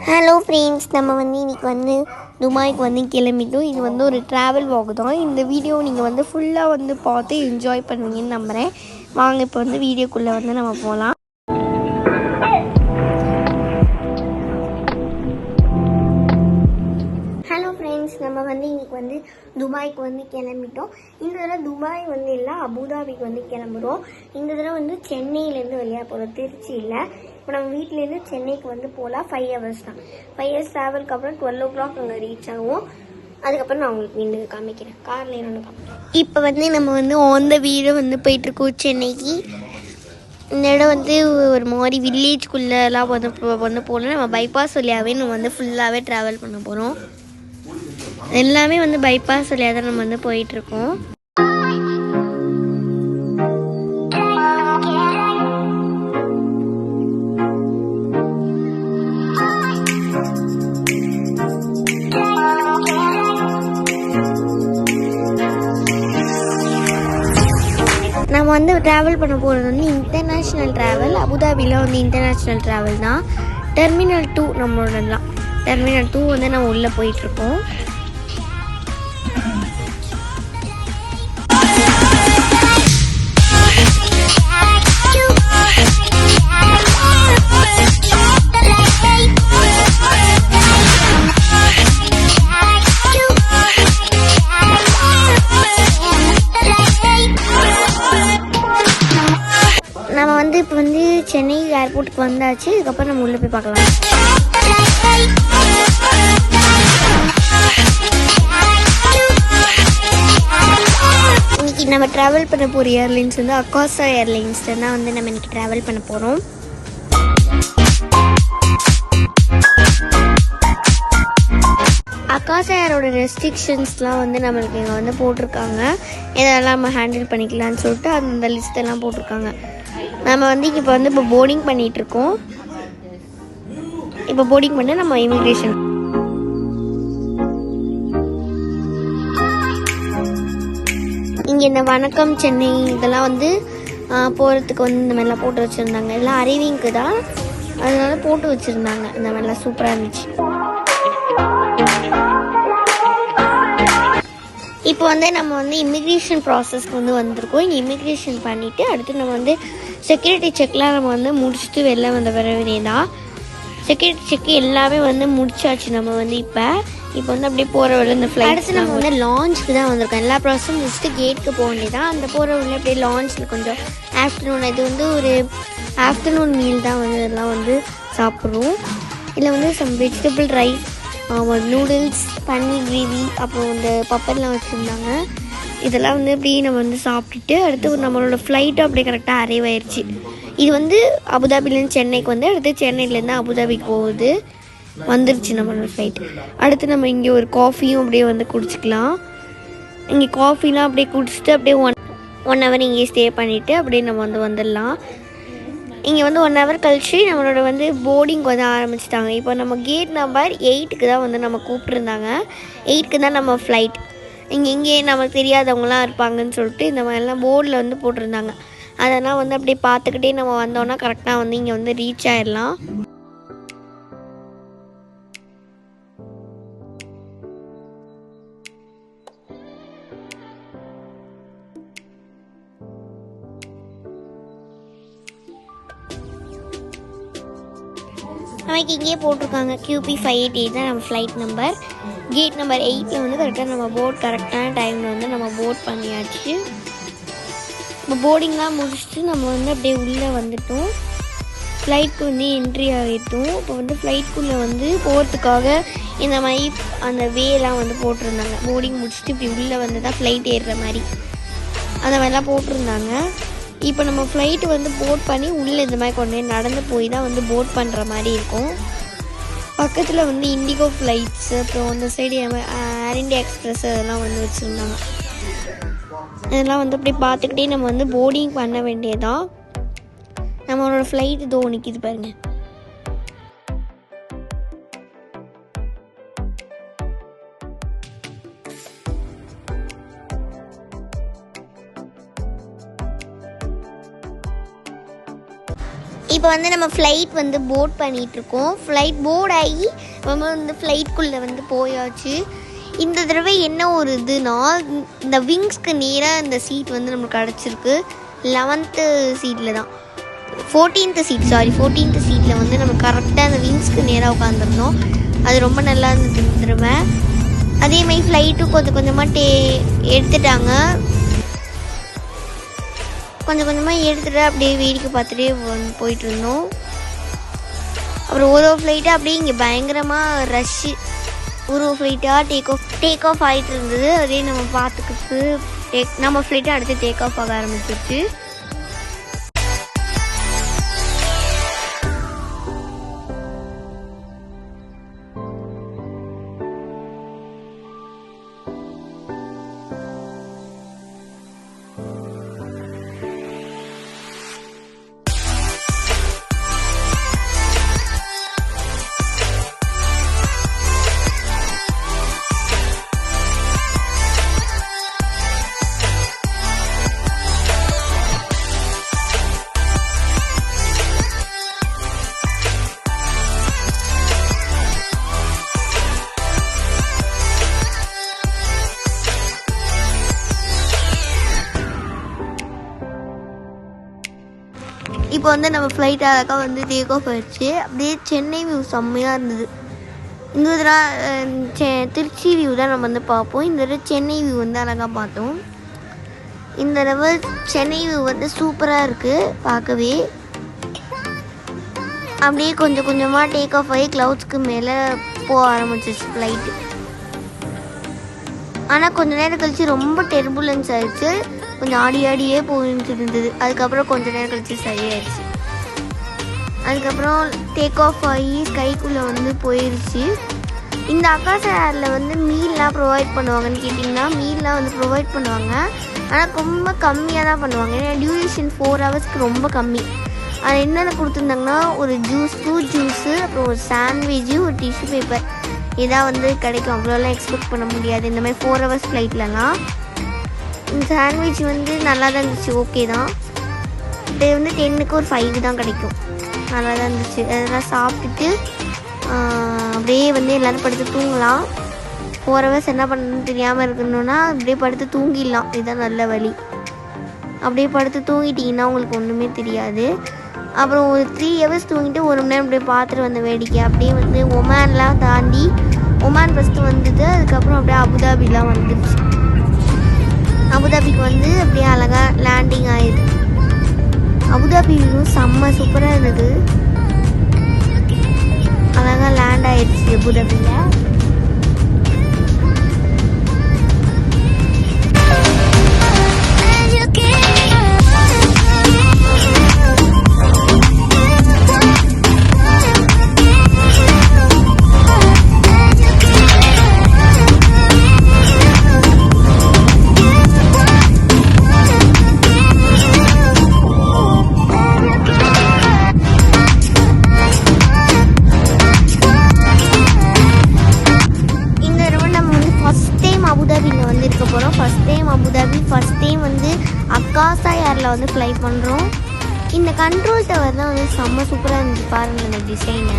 Hello friends, நம்ம இன்றைக்கி துபாய்க்கு கிளம்பிட்டோம். இது ஒரு ட்ராவல் வாக் தான். இந்த வீடியோ நீங்கள் ஃபுல்லாக பார்த்து என்ஜாய் பண்ணுவீங்கன்னு நம்புகிறேன். வாங்க இப்போ வீடியோக்குள்ளே நம்ம போகலாம். ஹலோ ஃப்ரெண்ட்ஸ், நம்ம இன்றைக்கி துபாய்க்கு கிளம்பிட்டோம். இந்த தடவை துபாய் இல்லை, அபுதாபிக்கு கிளம்புறோம். இந்த தடவை சென்னையிலேருந்து வெளியாக போகிறோம், திருச்சியில். இப்போ நம்ம வீட்டிலேருந்து சென்னைக்கு போகலாம். 5 hours தான். 5 hours ட்ராவலுக்கு அப்புறம் 12 o'clock அங்கே ரீச் ஆகும். அதுக்கப்புறம் நான் உங்களுக்கு வீட்டுக்கு காமிக்கிறேன். காரில் என்னென்னு காமிக்கிறேன். இப்போ நம்ம ஆன் த வீடு போயிட்டுருக்கோம் சென்னைக்கு. இந்த இடம் ஒரு மாதிரி வில்லேஜ்குள்ளெல்லாம் போகணும். நம்ம பைபாஸ் வழியாகவே நம்ம ஃபுல்லாகவே ட்ராவல் பண்ண போகிறோம். எல்லாமே பைபாஸ் வழியாக தான் நம்ம போயிட்டுருக்கோம். நம்ம ட்ராவல் பண்ண போகிறது இன்டர்நேஷ்னல் ட்ராவல். அபுதாபியில் இன்டர்நேஷ்னல் ட்ராவல் தான். டெர்மினல் 2 நம்மளோடலாம். டெர்மினல் 2 நம்ம உள்ளே போயிட்டுருக்கோம். நம்ம இப்போ சென்னை ஏர்போர்ட்டுக்கு வந்தாச்சு. இதுக்கப்புறம் நம்ம உள்ளே போய் பார்க்கலாம். இன்னைக்கு நம்ம ட்ராவல் பண்ண போகிற ஏர்லைன்ஸ் அக்காசா ஏர்லைன்ஸ் தான் நம்ம இன்னைக்கு ட்ராவல் பண்ண போகிறோம். அக்காசா ஏரோட ரெஸ்ட்ரிக்ஷன்ஸ்லாம் நம்மளுக்கு இங்கே போட்டிருக்காங்க. இதெல்லாம் நம்ம ஹேண்டில் பண்ணிக்கலான்னு சொல்லிட்டு அந்த லிஸ்ட்டெல்லாம் போட்டிருக்காங்க. நம்ம இப்போ போர்டிங் பண்ணிகிட்ருக்கோம். இப்போ போர்டிங் பண்ண நம்ம இமிக்ரேஷன். இங்கே இந்த வணக்கம் சென்னை இதெல்லாம் போகிறதுக்கு இந்த மாதிரிலாம் போட்டு வச்சுருந்தாங்க. எல்லாம் அரைவிங்க்கு தான், அதனால போட்டு வச்சுருந்தாங்க. இந்த மாதிரிலாம் சூப்பராக இருந்துச்சு. இப்போ நம்ம இமிக்ரேஷன் ப்ராசஸ்க்கு வந்திருக்கோம். இங்கே இமிக்ரேஷன் பண்ணிவிட்டு அடுத்து நம்ம செக்யூரிட்டி செக்லாம் நம்ம முடிச்சுட்டு வெளில வர வேண்டியதான். செக்யூரிட்டி செக் எல்லாமே முடிச்சாச்சு. நம்ம இப்போ அப்படியே போகிற வழியில் இந்த ஃப்ளைட் அடுத்து நம்ம லான்ச்சுக்கு தான் வந்திருக்கோம். எல்லா ப்ராசஸும் முடிச்சுட்டு கேட்டுக்கு போக வேண்டியதான். அந்த போகிற வழியில் அப்படியே லான்ச்சில் கொஞ்சம் ஆஃப்டர்நூன், இது ஒரு ஆஃப்டர்நூன் மீல் தான் இதெல்லாம் சாப்பிட்றோம். இதில் சம் வெஜிடபிள் ரைஸ், நூடுல்ஸ், பன்னீர் கிரேவி, அப்புறம் இந்த பப்பர்லாம் வச்சுருந்தாங்க. இதெல்லாம் இப்படி நம்ம சாப்பிட்டுட்டு அடுத்து நம்மளோட ஃப்ளைட்டும் அப்படியே கரெக்டாக அரைவ் ஆயிடுச்சு. இது அபுதாபிலேருந்து சென்னைக்கு அடுத்து சென்னையிலேருந்து அபுதாபிக்கு போகுது. வந்துருச்சு நம்மளோட ஃப்ளைட். அடுத்து நம்ம இங்கே ஒரு காஃபியும் அப்படியே குடிச்சிக்கலாம். இங்கே காஃபிலாம் அப்படியே குடிச்சிட்டு அப்படியே ஒன் ஹவர் இங்கே ஸ்டே பண்ணிவிட்டு அப்படியே நம்ம வந்துடலாம். இங்கே 1 hour கழிச்சு நம்மளோட போர்டிங் ஆரம்பிச்சிட்டாங்க. இப்போ நம்ம கேட் நம்பர் 8க்கு தான் நம்ம கூப்பிட்ருந்தாங்க. 8க்கு தான் நம்ம ஃப்ளைட். இங்கே நமக்கு தெரியாதவங்களாம் இருப்பாங்கன்னு சொல்லிட்டு இந்த மாதிரிலாம் போர்டில் போட்டிருந்தாங்க. அதெல்லாம் அப்படியே பார்த்துக்கிட்டே நம்ம வந்தோன்னா கரெக்டாக இங்கே ரீச் ஆயிடலாம். நமக்கு இங்கேயே போட்டிருக்காங்க QP588 தான் நம்ம ஃப்ளைட் நம்பர். கேட் நம்பர் 8ல் கரெக்டாக நம்ம கரெக்டான டைமில் நம்ம போர்ட் பண்ணியாச்சு. இப்போ போர்டிங்லாம் முடிச்சுட்டு நம்ம அப்படியே உள்ளே வந்துட்டோம். ஃப்ளைட்க்கு என்ட்ரி ஆகிட்டோம். இப்போ ஃப்ளைட்குள்ளே போகிறதுக்காக இந்த மாதிரி அந்த வேலாம் போட்டிருந்தாங்க. போர்டிங் முடிச்சுட்டு இப்படி உள்ளே தான் ஃப்ளைட் ஏறுற மாதிரி அந்த மாதிரிலாம் போட்டிருந்தாங்க. இப்போ நம்ம ஃப்ளைட்டு போட் பண்ணி உள்ளே இந்த மாதிரி கொண்டு நடந்து போய் தான் போட் பண்ணுற மாதிரி இருக்கும். பக்கத்தில் இண்டிகோ ஃப்ளைட்ஸ், அப்புறம் அந்த சைடு ஏர் இண்டியா எக்ஸ்பிரஸ் அதெல்லாம் வச்சுருந்தாங்க. இதெல்லாம் அப்படி பார்த்துக்கிட்டே நம்ம போர்டிங் பண்ண வேண்டியதான். நம்மளோட ஃப்ளைட் இதோ நிற்கிது பாருங்கள். இப்போ வந்து நம்ம ஃப்ளைட் வந்து போட் பண்ணிகிட்ருக்கோம். ஃப்ளைட் போர்ட் ஆகி நம்ம வந்து ஃப்ளைட்குள்ளே வந்து போயாச்சு. இந்த தடவை என்ன ஒரு இதுனா, இந்த விங்ஸ்க்கு நேராக இந்த சீட் வந்து நம்மளுக்கு கிடச்சிருக்கு. 11th சீட்டில் தான் 14th சீட்டில் வந்து நம்ம கரெக்டாக அந்த விங்ஸ்க்கு நேராக உட்காந்துருந்தோம். அது ரொம்ப நல்லா இருந்தது இந்த தடவை. அதே மாதிரி ஃப்ளைட்டும் கொஞ்சம் கொஞ்சமாக எடுத்துட்டாங்க. கொஞ்சம் கொஞ்சமாக எடுத்துகிட்டு அப்படியே வேடிக்கை பார்த்துட்டே போயிட்டு இருந்தோம். அப்புறம் ஒரு ஃப்ளைட்டு அப்படியே இங்கே பயங்கரமாக ரஷ்ஷு. ஒரு ஃப்ளைட்டாக டேக் ஆஃப் ஆகிட்டு இருந்தது. அதே நம்ம பார்த்துக்கிட்டு நம்ம ஃப்ளைட்டை அடுத்து டேக் ஆஃப் ஆக ஆரம்பிச்சிருச்சு. இப்போ வந்து நம்ம ஃப்ளைட் அழகாக வந்து டேக் ஆஃப் ஆகிடுச்சு. அப்படியே சென்னை வியூ செம்மையாக இருந்தது. இந்த தடவை திருச்சி வியூ தான் நம்ம வந்து பார்ப்போம். இந்த தடவை சென்னை வியூ வந்து அழகாக பார்த்தோம். இந்த தடவை சென்னை வியூ வந்து சூப்பராக இருக்குது பார்க்கவே. அப்படியே கொஞ்சம் கொஞ்சமாக டேக் ஆஃப் ஆகி க்ளவுட்ஸ்க்கு மேலே போக ஆரம்பிச்சிச்சு ஃப்ளைட்டு. ஆனால் கொஞ்சம் நேரம் கழிச்சு ரொம்ப டெர்புலன்ஸ் ஆகிடுச்சு. கொஞ்சம் ஆடியே போயிட்டு இருந்தது. அதுக்கப்புறம் கொஞ்சம் நேரம் கழிச்சு சரியாயிடுச்சு. அதுக்கப்புறம் டேக் ஆஃப் ஆகி ஸ்கைக்குள்ளே வந்து போயிடுச்சு. இந்த ஆகாஷ் ஏரில் வந்து மீல்லாம் ப்ரொவைட் பண்ணுவாங்கன்னு கேட்டிங்கன்னா, மீல்லாம் வந்து ப்ரொவைட் பண்ணுவாங்க. ஆனால் ரொம்ப கம்மியாக தான் பண்ணுவாங்க. ஏன்னா டியூரேஷன் 4 ஹவர்ஸ்க்கு ரொம்ப கம்மி. அது என்னென்ன கொடுத்துருந்தாங்கன்னா, ஒரு ஃப்ரூட் ஜூஸு, அப்புறம் ஒரு சாண்ட்விட்சு, ஒரு டிஷ்யூ பேப்பர் இதான் வந்து கிடைக்கும். அவ்வளோலாம் எக்ஸ்பெக்ட் பண்ண முடியாது இந்த மாதிரி 4 ஹவர்ஸ் ஃப்ளைட்லலாம். இந்த சாண்ட்விச் வந்து நல்லா தான் இருந்துச்சு, ஓகே தான். இது வந்து 10க்கு ஒரு 5 தான் கிடைக்கும். நல்லா தான் இருந்துச்சு. அதெல்லாம் சாப்பிட்டுட்டு அப்படியே வந்து எல்லோரும் படுத்து தூங்கலாம். 4 ஹவர்ஸ் என்ன பண்ணணும்னு தெரியாமல் இருக்கணும்னா அப்படியே படுத்து தூங்கிடலாம். இதுதான் நல்ல வழி. அப்படியே படுத்து தூங்கிட்டிங்கன்னா உங்களுக்கு ஒன்றுமே தெரியாது. அப்புறம் ஒரு 3 ஹவர்ஸ் தூங்கிட்டு 1 மணி நேரம் அப்படியே பார்த்துட்டு வந்த வேடிக்கை. அப்படியே வந்து ஒமான்லாம் தாண்டி, ஒமான் ஃபஸ்ட்டு வந்தது. அதுக்கப்புறம் அப்படியே அபுதாபிலாம் வந்துடுச்சு. அபுதாபிக்கு வந்து அப்படியே அழகாக லேண்டிங் ஆயிடுது. அபுதாபியும் செம்ம சூப்பராக இருந்தது. அழகாக லேண்ட் ஆயிடுச்சு அபுதாபியில். ஃபஸ்ட் டைம் வந்து ஆகாஷ் ஏரில் வந்து ஃப்ளை பண்ணுறோம். இந்த கண்ட்ரோல் டவர் தான் வந்து செம்ம சூப்பராக இருந்துச்சு பாருங்கள் இந்த டிசைனை.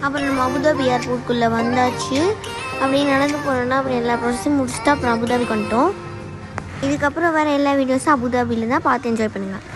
அப்புறம் நம்ம அபுதாபி ஏர்போர்ட்குள்ளே வந்தாச்சு. அப்படியே நடந்து போனோன்னா அப்புறம் எல்லா ப்ராசஸும் முடிச்சுட்டு அப்புறம் அபுதாபிக்கு வந்துட்டோம். இதுக்கப்புறம் வேறு எல்லா வீடியோஸும் அபுதாபியில் தான் பார்த்து என்ஜாய் பண்ணுங்கள்.